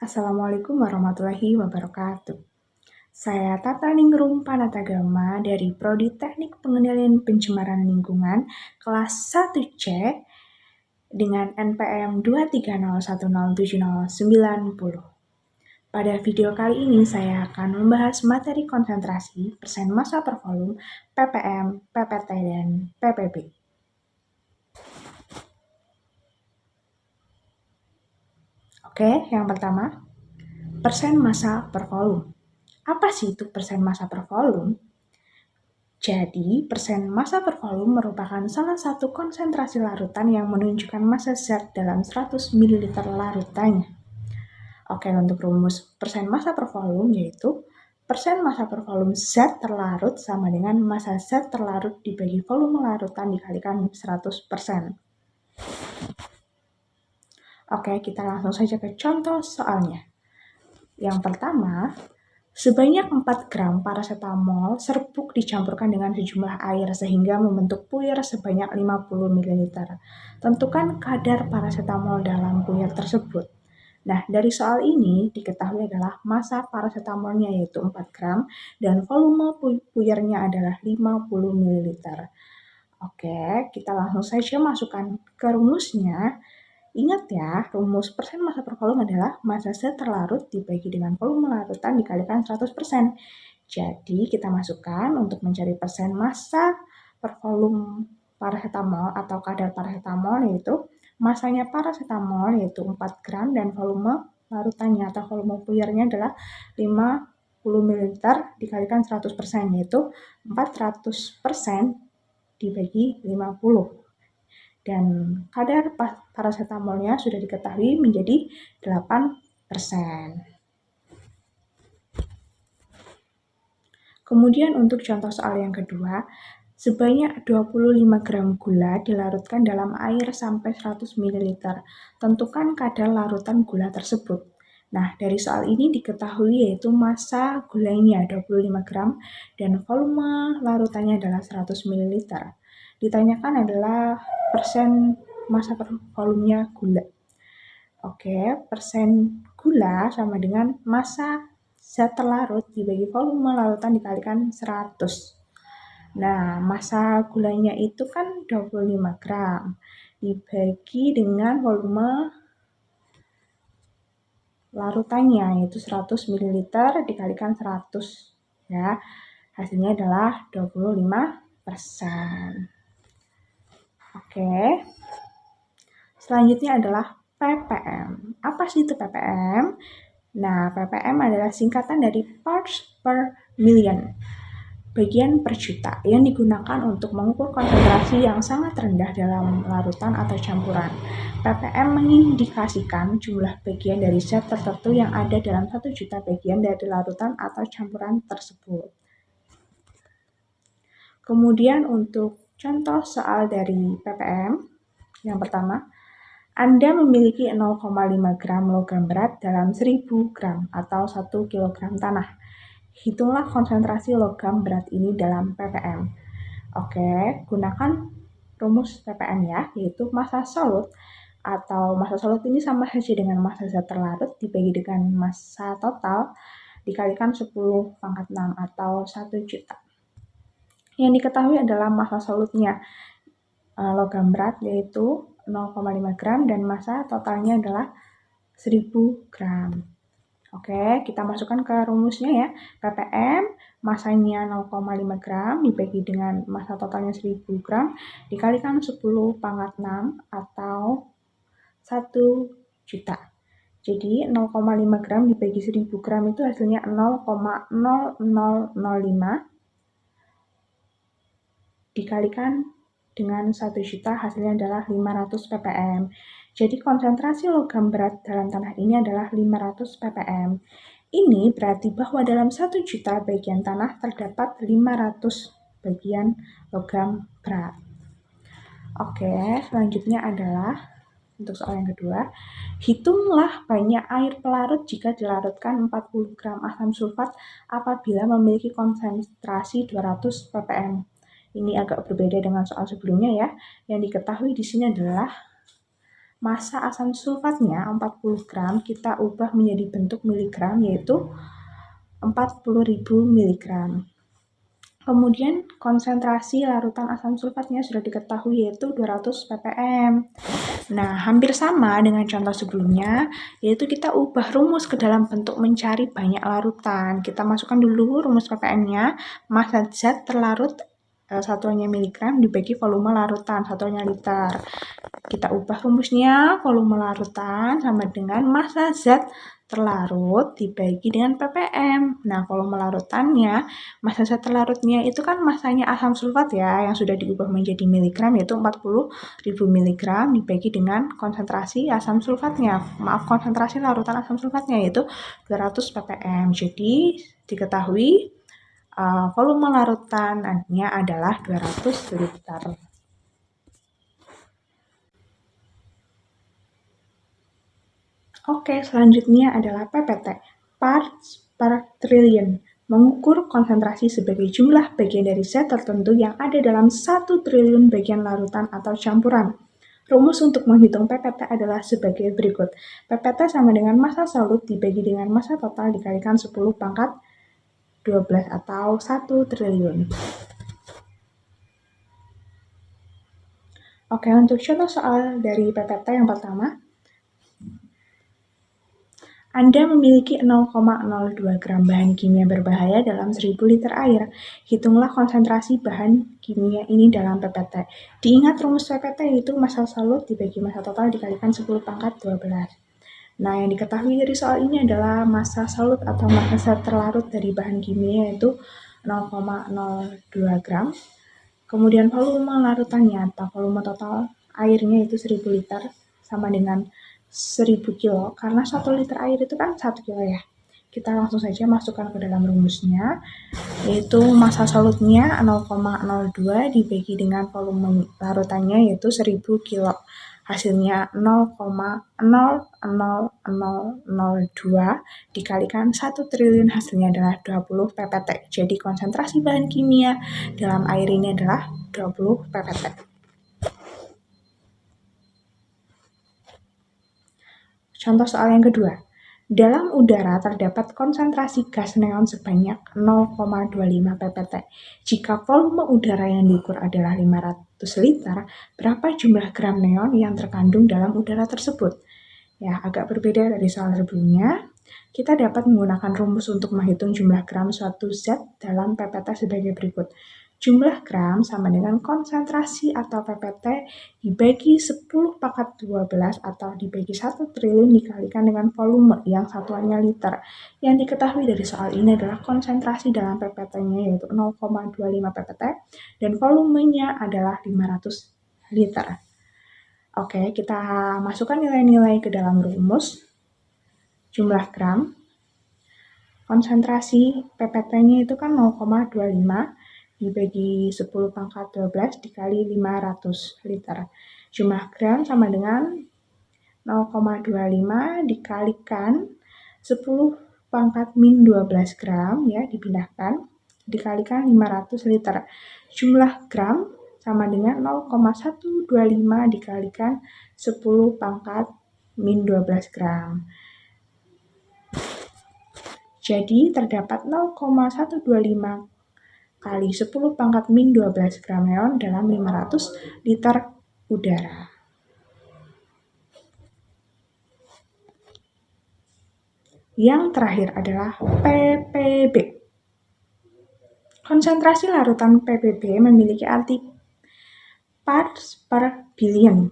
Assalamualaikum warahmatullahi wabarakatuh. Saya Tata Ningrum Panatagama dari Prodi Teknik Pengendalian Pencemaran Lingkungan kelas 1C dengan NPM 230107090. Pada video kali ini saya akan membahas materi konsentrasi, persen massa per volume, ppm, ppt, dan ppb. Oke, yang pertama, persen massa per volume. Apa sih itu persen massa per volume? Jadi, persen massa per volume merupakan salah satu konsentrasi larutan yang menunjukkan massa zat dalam 100 ml larutannya. Oke, untuk rumus persen massa per volume yaitu persen massa per volume zat terlarut sama dengan massa zat terlarut dibagi volume larutan dikalikan 100%. Oke, kita langsung saja ke contoh soalnya. Yang pertama, sebanyak 4 gram paracetamol serbuk dicampurkan dengan sejumlah air sehingga membentuk puyer sebanyak 50 ml. Tentukan kadar paracetamol dalam puyer tersebut. Nah, dari soal ini diketahui adalah massa paracetamolnya yaitu 4 gram dan volume puyernya adalah 50 ml. Oke, kita langsung saja masukkan ke rumusnya. Ingat ya, rumus persen massa per volume adalah massa zat terlarut dibagi dengan volume larutan dikalikan 100%. Jadi, kita masukkan untuk mencari persen massa per volume paracetamol atau kadar paracetamol yaitu massanya paracetamol yaitu 4 gram dan volume larutannya atau volume puyernya adalah 50 ml dikalikan 100% yaitu 400% dibagi 50. Dan kadar paracetamolnya sudah diketahui menjadi 8%. Kemudian untuk contoh soal yang kedua, sebanyak 25 gram gula dilarutkan dalam air sampai 100 ml. Tentukan kadar larutan gula tersebut. Nah, dari soal ini diketahui yaitu massa gulanya 25 gram dan volume larutannya adalah 100 ml. Ditanyakan adalah persen massa per volumenya gula. Oke, persen gula sama dengan massa zat terlarut dibagi volume larutan dikalikan 100. Nah, massa gulanya itu kan 25 gram dibagi dengan volume larutannya yaitu 100 ml dikalikan 100 ya. Hasilnya adalah 25%. Oke. Selanjutnya adalah ppm. Apa sih itu ppm? Nah, ppm adalah singkatan dari parts per million, bagian per juta, yang digunakan untuk mengukur konsentrasi yang sangat rendah dalam larutan atau campuran. ppm mengindikasikan jumlah bagian dari zat tertentu yang ada dalam 1 juta bagian dari larutan atau campuran tersebut. Kemudian untuk contoh soal dari ppm, yang pertama, Anda memiliki 0,5 gram logam berat dalam 1000 gram atau 1 kg tanah. Hitunglah konsentrasi logam berat ini dalam ppm. Oke, gunakan rumus ppm ya, yaitu massa solut atau massa solut ini sama saja dengan massa zat terlarut dibagi dengan massa total dikalikan 10 pangkat 6 atau 1 juta. Yang diketahui adalah massa solutnya logam berat yaitu 0,5 gram dan massa totalnya adalah 1000 gram. Oke, kita masukkan ke rumusnya ya. ppm, massanya 0,5 gram dibagi dengan massa totalnya 1000 gram dikalikan 10 pangkat 6 atau 1 juta. Jadi 0,5 gram dibagi 1000 gram itu hasilnya 0,0005 dikalikan dengan 1 juta hasilnya adalah 500 ppm. Jadi konsentrasi logam berat dalam tanah ini adalah 500 ppm. Ini berarti bahwa dalam 1 juta bagian tanah terdapat 500 bagian logam berat. Oke, selanjutnya adalah untuk soal yang kedua, hitunglah banyak air pelarut jika dilarutkan 40 gram asam sulfat apabila memiliki konsentrasi 200 ppm. Ini agak berbeda dengan soal sebelumnya ya. Yang diketahui di sini adalah Massa asam sulfatnya 40 gram kita ubah menjadi bentuk miligram, yaitu 40.000 miligram. Kemudian konsentrasi larutan asam sulfatnya sudah diketahui, yaitu 200 ppm. Nah, hampir sama dengan contoh sebelumnya, yaitu kita ubah rumus ke dalam bentuk mencari banyak larutan. Kita masukkan dulu rumus ppm-nya, massa zat terlarut satuannya miligram dibagi volume larutan, satuannya liter. Kita ubah rumusnya, volume larutan sama dengan massa zat terlarut dibagi dengan ppm. Nah, volume larutannya, massa zat terlarutnya itu kan massanya asam sulfat ya, yang sudah diubah menjadi miligram, yaitu 40.000 miligram dibagi dengan konsentrasi asam sulfatnya. Konsentrasi larutan asam sulfatnya yaitu 200 ppm. Jadi, diketahui volume larutannya adalah 200 liter. Oke, selanjutnya adalah PPT, parts per trillion, mengukur konsentrasi sebagai jumlah bagian dari zat tertentu yang ada dalam 1 triliun bagian larutan atau campuran. Rumus untuk menghitung PPT adalah sebagai berikut. PPT sama dengan massa solut dibagi dengan massa total dikalikan 10 pangkat 12 atau 1 triliun. Oke, untuk contoh soal dari PPT yang pertama, Anda memiliki 0,02 gram bahan kimia berbahaya dalam 1000 liter air. Hitunglah konsentrasi bahan kimia ini dalam PPT. Diingat rumus PPT itu massa solut dibagi massa total dikalikan 10 pangkat 12. Nah, yang diketahui dari soal ini adalah massa solut atau massa zat terlarut dari bahan kimia yaitu 0,02 gram. Kemudian volume larutannya atau volume total airnya itu 1000 liter sama dengan 1000 kilo, karena 1 liter air itu kan 1 kilo ya. Kita langsung saja masukkan ke dalam rumusnya, yaitu massa solutnya 0,02 dibagi dengan volume larutannya yaitu 1000 kilo. Hasilnya 0,00002 dikalikan 1 triliun, hasilnya adalah 20 ppt. Jadi konsentrasi bahan kimia dalam air ini adalah 20 ppt. Contoh soal yang kedua. Dalam udara terdapat konsentrasi gas neon sebanyak 0,25 ppt. Jika volume udara yang diukur adalah 500 liter, berapa jumlah gram neon yang terkandung dalam udara tersebut? Ya, agak berbeda dari soal sebelumnya. Kita dapat menggunakan rumus untuk menghitung jumlah gram suatu zat dalam PPT sebagai berikut. Jumlah gram sama dengan konsentrasi atau PPT dibagi 10 pangkat 12 atau dibagi 1 triliun dikalikan dengan volume yang satuannya liter. Yang diketahui dari soal ini adalah konsentrasi dalam PPT-nya yaitu 0,25 ppt dan volumenya adalah 500 liter. Oke, kita masukkan nilai-nilai ke dalam rumus. Jumlah gram, konsentrasi PPT-nya itu kan 0,25 dibagi 10 pangkat 12 dikali 500 liter. Jumlah gram sama dengan 0,25 dikalikan 10 pangkat min 12 gram ya, dipindahkan dikalikan 500 liter. Jumlah gram sama dengan 0,125 dikalikan 10 pangkat min 12 gram. Jadi terdapat 0,125 kali 10 pangkat min 12 gram neon dalam 500 liter udara. Yang terakhir adalah ppb. Konsentrasi larutan ppb memiliki arti parts per billion.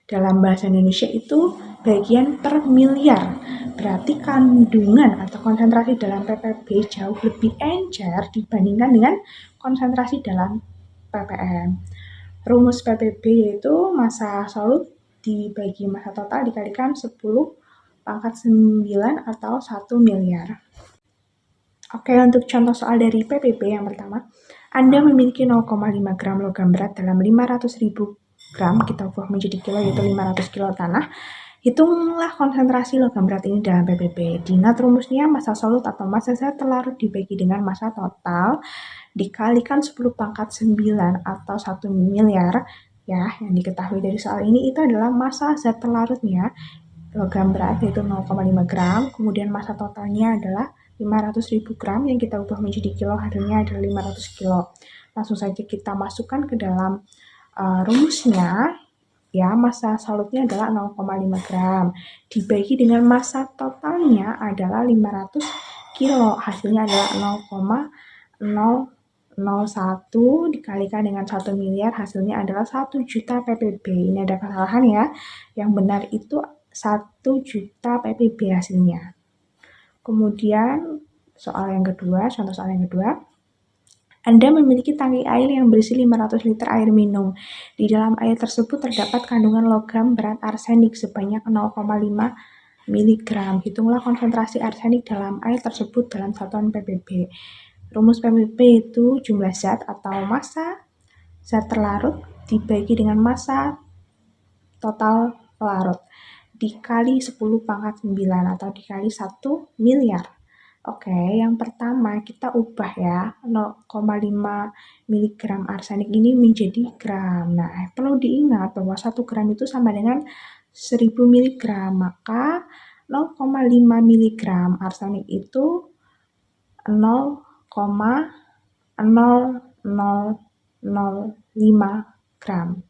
Dalam bahasa Indonesia itu bagian per miliar. Berarti kandungan atau konsentrasi dalam ppb jauh lebih encer dibandingkan dengan konsentrasi dalam ppm. Rumus ppb yaitu massa solut dibagi massa total dikalikan 10 pangkat 9 atau 1 miliar. Oke, untuk contoh soal dari ppb yang pertama, Anda memiliki 0,5 gram logam berat dalam 500.000 gram, kita ubah menjadi kilo yaitu 500 kilo tanah. Hitunglah konsentrasi logam berat ini dalam ppb. Diingat rumusnya massa solut atau massa zat terlarut dibagi dengan massa total dikalikan 10 pangkat 9 atau 1 miliar Ya, yang diketahui dari soal ini itu adalah massa zat terlarutnya logam berat yaitu 0,5 gram, kemudian massa totalnya adalah 500.000 gram yang kita ubah menjadi kilo, hasilnya adalah 500 kilo. Langsung saja kita masukkan ke dalam rumusnya. Ya, massa solutnya adalah 0,5 gram dibagi dengan massa totalnya adalah 500 kilo, hasilnya adalah 0,001 dikalikan dengan 1 miliar, hasilnya adalah 1 juta ppb. Ini ada kesalahan ya, yang benar itu 1 juta ppb hasilnya. Kemudian soal yang kedua, contoh soal yang kedua, Anda memiliki tangki air yang berisi 500 liter air minum. Di dalam air tersebut terdapat kandungan logam berat arsenik sebanyak 0,5 mg. Hitunglah konsentrasi arsenik dalam air tersebut dalam satuan ppb. Rumus ppb itu jumlah zat atau massa zat terlarut dibagi dengan massa total pelarut dikali 10 pangkat 9 atau dikali 1 miliar. Oke, yang pertama kita ubah ya 0,5 mg arsenik ini menjadi gram. Nah, perlu diingat bahwa 1 gram itu sama dengan 1000 mg, maka 0,5 mg arsenik itu 0,0005 gram.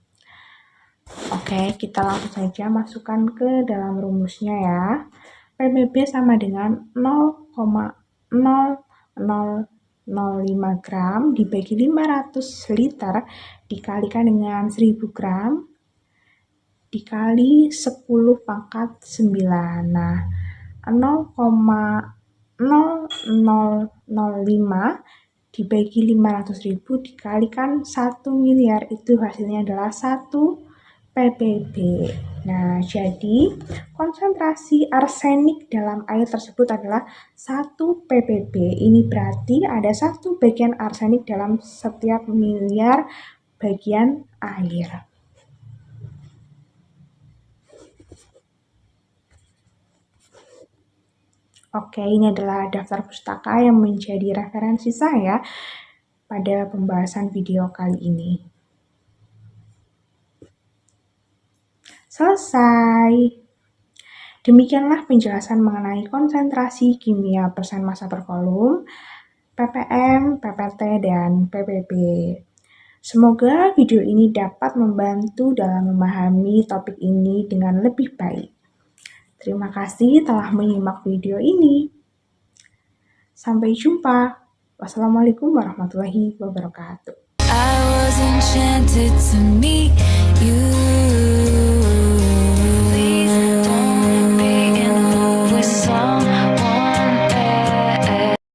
Oke, kita langsung saja masukkan ke dalam rumusnya ya. ppb sama dengan 0,0005 gram dibagi 500 liter dikalikan dengan 1000 gram dikali 10 pangkat 9. Nah, 0,0005 dibagi 500.000 dikalikan 1 miliar itu hasilnya adalah 1 ppb. Nah, jadi konsentrasi arsenik dalam air tersebut adalah 1 ppb. Ini berarti ada 1 bagian arsenik dalam setiap miliar bagian air. Oke, ini adalah daftar pustaka yang menjadi referensi saya pada pembahasan video kali ini. Selesai. Demikianlah penjelasan mengenai konsentrasi kimia persen massa per volum, ppm, ppt, dan ppb. Semoga video ini dapat membantu dalam memahami topik ini dengan lebih baik. Terima kasih telah menyimak video ini. Sampai jumpa. Wassalamualaikum warahmatullahi wabarakatuh.